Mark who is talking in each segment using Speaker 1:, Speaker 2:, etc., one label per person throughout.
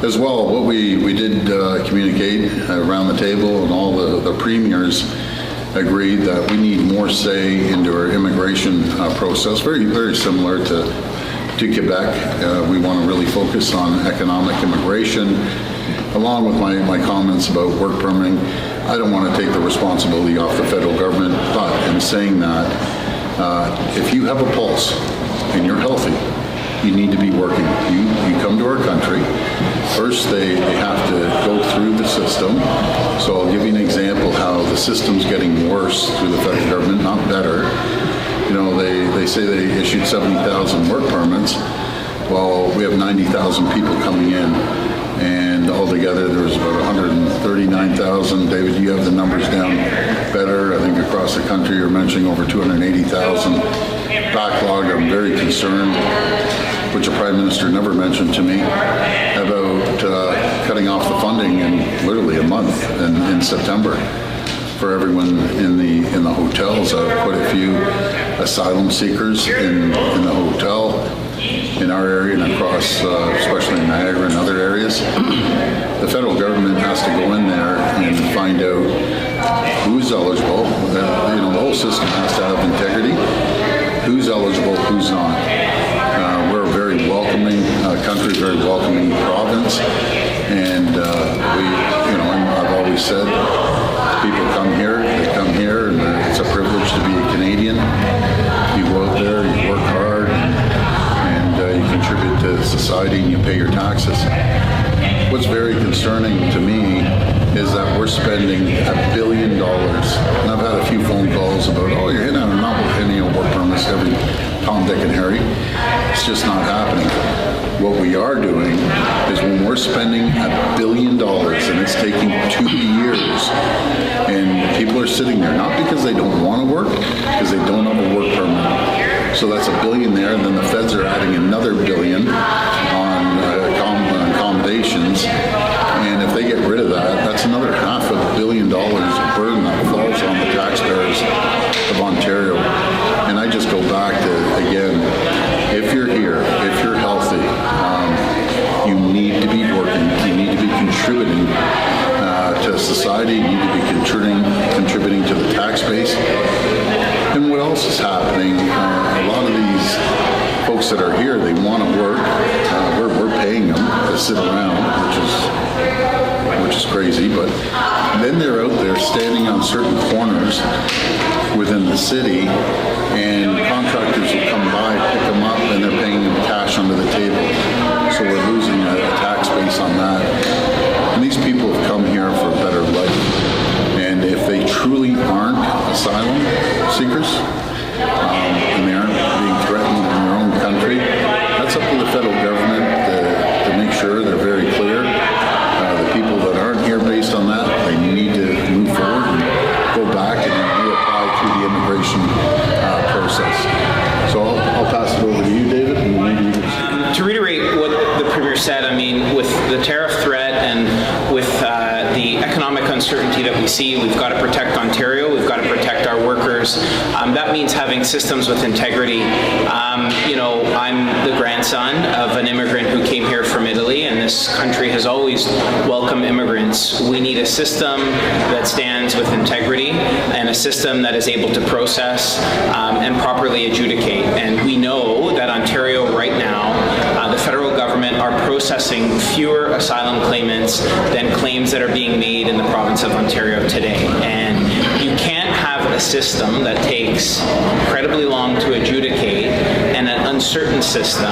Speaker 1: As well, what we did communicate around the table, and all the premiers agreed that we need more say into our immigration process, very similar to Quebec. We want to really focus on economic immigration, along with my comments about work permitting. I don't want to take the responsibility off the federal government, but in saying that, if you have a pulse and you're healthy, you need to be working. You come to our country. First, they have to go through the system. So I'll give you an example how the system's getting worse through the federal government, not better. You know, they say they issued 70,000 work permits. Well, we have 90,000 people coming in, and altogether there's about 139,000. David, you have the numbers down better. I think across the country you're mentioning over 280,000 backlog. I'm very concerned, which the Prime Minister never mentioned to me, about cutting off the funding in literally a month in September for everyone in the hotels. Quite a few asylum seekers in the hotel in our area and across, especially in Niagara and other areas. The federal government has to go in there and find out who's eligible. The whole system has to have integrity. Who's eligible, who's not. We're a very welcoming country, very welcoming province, and I've always said, people come here, they come here, and it's a privilege to be a Canadian. You go out there, you work hard, and you contribute to society, and you pay your taxes. What's very concerning to me is that we're spending $1 billion. And I've had a few phone calls about, oh, you're hitting on a novel, work permits every Tom, Dick, and Harry. It's just not happening. What we are doing is when we're spending $1 billion and it's taking 2 years, and people are sitting there, not because they don't want to work, because they don't have a work permit. So that's $1 billion there, and then the feds are adding another $1 billion on accommodations. And if they get rid of that, that's another $500 million burden that falls on the taxpayers of Ontario. And I just go back to, again, if you're here, if you're healthy, you need to be working, you need to be contributing to society, you need to be contributing to the tax base. And what else is happening? A lot of these folks that are here, they want to work. We're paying them to sit around, which is crazy, but then they're out there standing on certain corners within the city, and contractors will come by, pick them up, and they're paying them cash under the table. So we're losing a tax base on that. And these people have come here for a better life. And if they truly aren't asylum seekers, and they aren't being threatened in their own country, that's up to the federal government to make sure they're very clear. The people that aren't here based on that, they need to move forward and go back and reapply through the immigration process. So I'll pass it over to you, David. And maybe you can...
Speaker 2: To reiterate what the Premier said, I mean, with the tariff threat and with the economic uncertainty that we see, we've got to protect Ontario, we've got to protect our workers. That means having systems with integrity. I'm the grandson of an immigrant who came here from Italy, and this country has always welcomed immigrants. We need a system that stands with integrity and a system that is able to process and properly adjudicate. And we know that Ontario right now, the federal government are processing fewer asylum claimants than claims that are being made in the province of Ontario today. And you can't have a system that takes incredibly long to adjudicate and an uncertain system,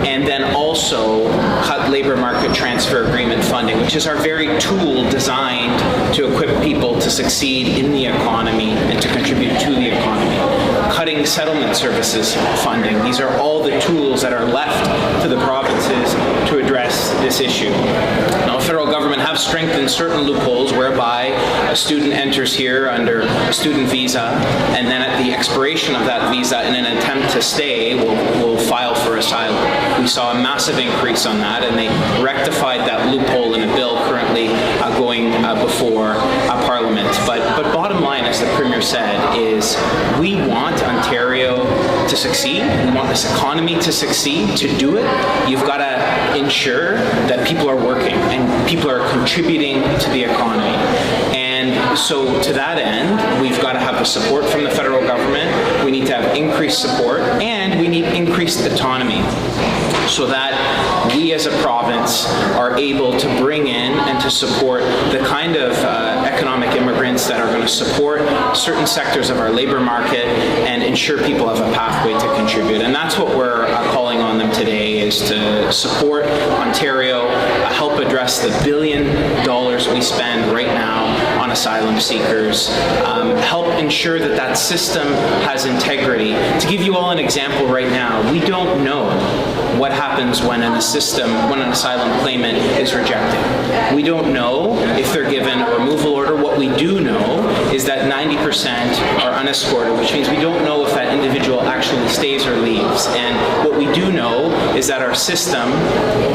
Speaker 2: and then also cut labor market transfer agreement funding, which is our very tool designed to equip people to succeed in the economy and to contribute to the economy. Cutting settlement services funding. These are all the tools that are left to the provinces to address this issue. Now, the federal government have strengthened certain loopholes whereby a student enters here under a student visa, and then at the expiration of that visa, in an attempt to stay, will file for asylum. We saw a massive increase on that, and they rectified that loophole in a bill currently going before Parliament. But bottom line, as the Premier said, is we want Ontario to to succeed, we want this economy to succeed. To do it, you've got to ensure that people are working and people are contributing to the economy. And so to that end, we've got to have the support from the federal government. We need to have increased support, and we need increased autonomy, so that we as a province are able to bring in and to support the kind of economic immigrants that are going to support certain sectors of our labor market and ensure people have a pathway to contribute. And that's what we're calling on them today, is to support Ontario, help address the $1 billion we spend right now on asylum seekers, help ensure that that system has integrity. To give you all an example right now, we don't know what happens when an asylum claimant is rejected. We don't know if they're given a removal order. What we do know is that 90% are unescorted, which means we don't know if that individual actually stays or leaves. And what we do know is that our system,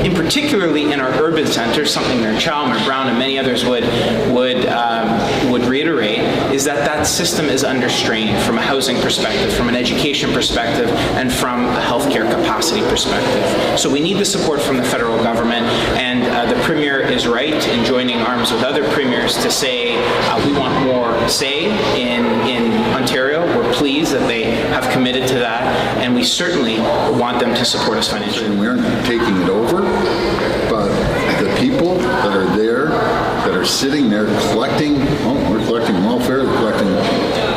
Speaker 2: in particularly in our urban centers, something that Chalmers, Brown, and many others would reiterate, is that that system is under strain from a housing perspective, from an education perspective, and from a healthcare capacity perspective. So we need the support from the federal government, and the Premier is right in joining arms with other premiers to say we want more say in Ontario. We're pleased that they have committed to that, and we certainly want them to support us financially.
Speaker 1: We aren't taking it over, but the people that are there, that are sitting there collecting, we're collecting welfare, we're collecting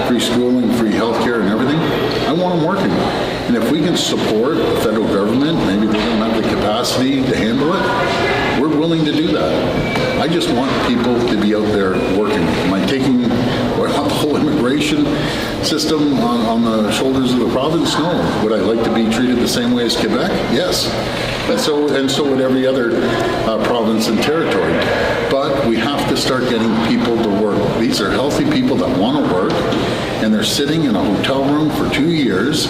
Speaker 1: free schooling, free healthcare and everything. I want them working. And if we can support the federal government, maybe they don't have the capacity to handle it, we're willing to do that. I just want people to be out there working. Am I taking the whole immigration system on the shoulders of the province? No. Would I like to be treated the same way as Quebec? Yes. And so would every other province and territory. But we have to start getting people to work. These are healthy people that want to work, and they're sitting in a hotel room for 2 years,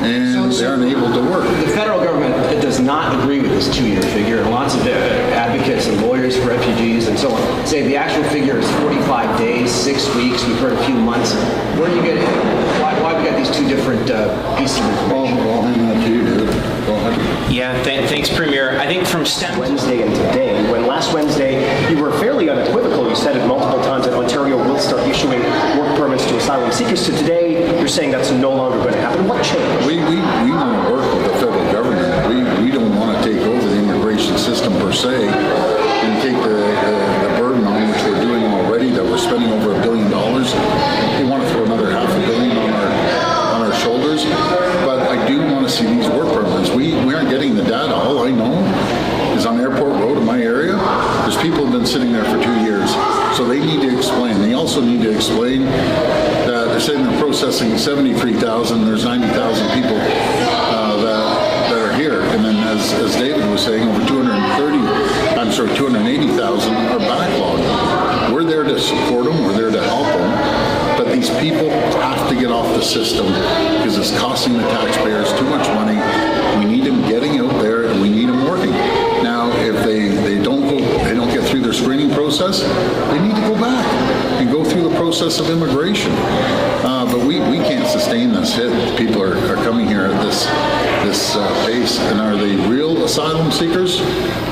Speaker 1: and they aren't able to work.
Speaker 3: The federal government does not agree with this 2-year figure, and lots of advocates and lawyers for refugees and so on say the actual figure is 45 days, 6 weeks. We've heard a few months. Where do you get it? Why we got these two different pieces of information?
Speaker 1: Well, I'll hand that to you, David. Go ahead.
Speaker 2: Yeah, thanks, Premier. I think from STEM
Speaker 4: Wednesday and today, when last Wednesday you were fairly unequivocal, you said it multiple times that Ontario will start issuing work permits to asylum seekers. So today you're saying that's no longer going to happen. What changed?
Speaker 1: We want to work with the federal government. We don't want to take over the immigration system per se and take the burden on, which we're doing already, that we're spending over $1 billion. We want to throw another $500 million on our shoulders. But I do want to see these work permits. We aren't getting the data. All I know is on Airport Road in my area, there's people who have been sitting there for 2 years. So they need to explain. They also need to explain that they're saying they're processing 73,000. There's 90,000 people that are here. And then as David was saying, over 280,000 are backlogged. We're there to support them. We're there to help them. But these people have to get off the system because it's costing the taxpayers too much money. We need them getting out there, and we need them working. Now, if they don't get through their screening process, they need to go back and go through the process of immigration. But we can't sustain this hit. People are coming here at this pace, and are they real asylum seekers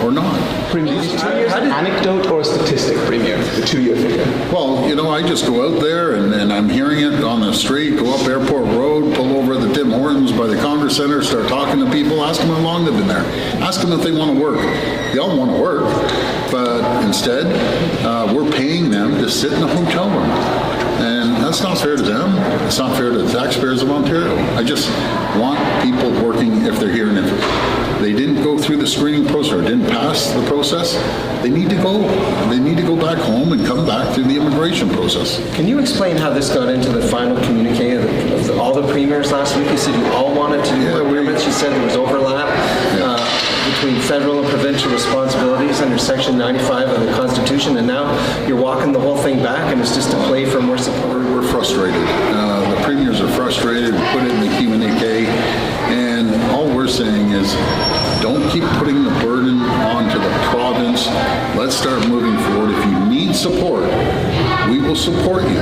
Speaker 1: or not?
Speaker 5: Premier, anecdote or statistic, Premier, the 2-year figure?
Speaker 1: Well, I just go out there and I'm hearing it on the street, go up Airport Road, pull over at the Tim Hortons by the Congress Center, start talking to people, ask them how long they've been there. Ask them if they want to work. They all want to work, but instead, we're paying them to sit in a hotel room. And that's not fair to them. It's not fair to the taxpayers of Ontario. I just want people working if they're here, and if they didn't go through the screening process or didn't pass the process, they need to go. They need to go back home and come back through the immigration process.
Speaker 3: Can you explain how this got into the final communique of all the premiers last week? You said you all wanted to do work permits. You said there was overlap between federal and provincial responsibilities under Section 95 of the Constitution, and now you're walking the whole thing back, and it's just a play for more support.
Speaker 1: We're frustrated. The premiers are frustrated. We put it in the communique, and all we're saying is don't keep putting the burden onto the province. Let's start moving forward. If you need support, we will support you.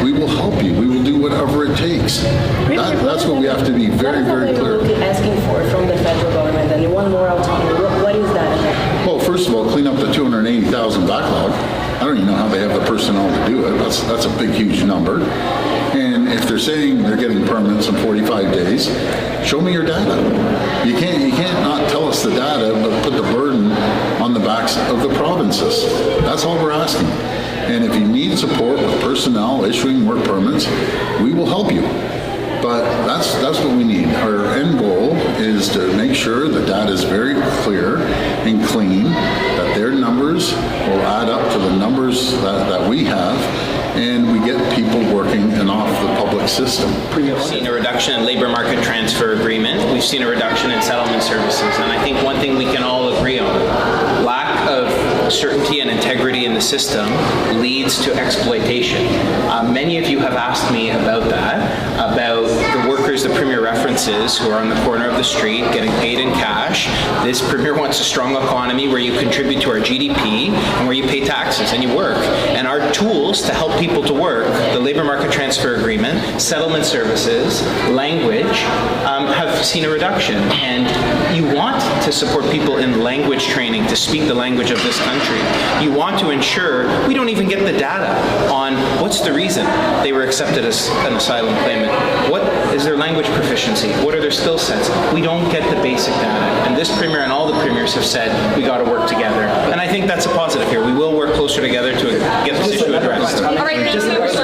Speaker 1: We will help you. We will do whatever it takes. That's what we have to be very, very clear.
Speaker 6: What are you asking for from the federal government? And you want more autonomy. What is that?
Speaker 1: Well, first of all, clean up the 280,000 backlog. I don't even know how they have the personnel to do it. That's a big, huge number. And if they're saying they're getting permits in 45 days, show me your data. You can't not tell us the data, but put the burden on the backs of the provinces. That's all we're asking. And if you need support with personnel issuing work permits, we will help you. But that's what we need. Our end goal is to make sure the data is very clear and clean, that their numbers will add up to the numbers that we have, and we get people working and off the public system.
Speaker 2: We've seen a reduction in labor market transfer agreement. We've seen a reduction in settlement services. And I think one thing we can all agree on, lack of certainty and integrity in the system leads to exploitation. Many of you have asked me about that, about the workers the Premier references who are on the corner of the street getting paid in cash. This Premier wants a strong economy where you contribute to our GDP and where you pay taxes and you work. And our tools to help people to work, the labor market transfer agreement, settlement services, language, have seen a reduction. And you want to support people in language training to speak the language of this country. You want to ensure we don't even get the data on what's the reason they were accepted as an asylum claimant. What is their language proficiency? What are their skill sets? We don't get the basic data. And this Premier and all the Premiers have said we got to work together. And I think that's a positive here. We will work closer together to get this issue addressed.
Speaker 7: All right, thank you.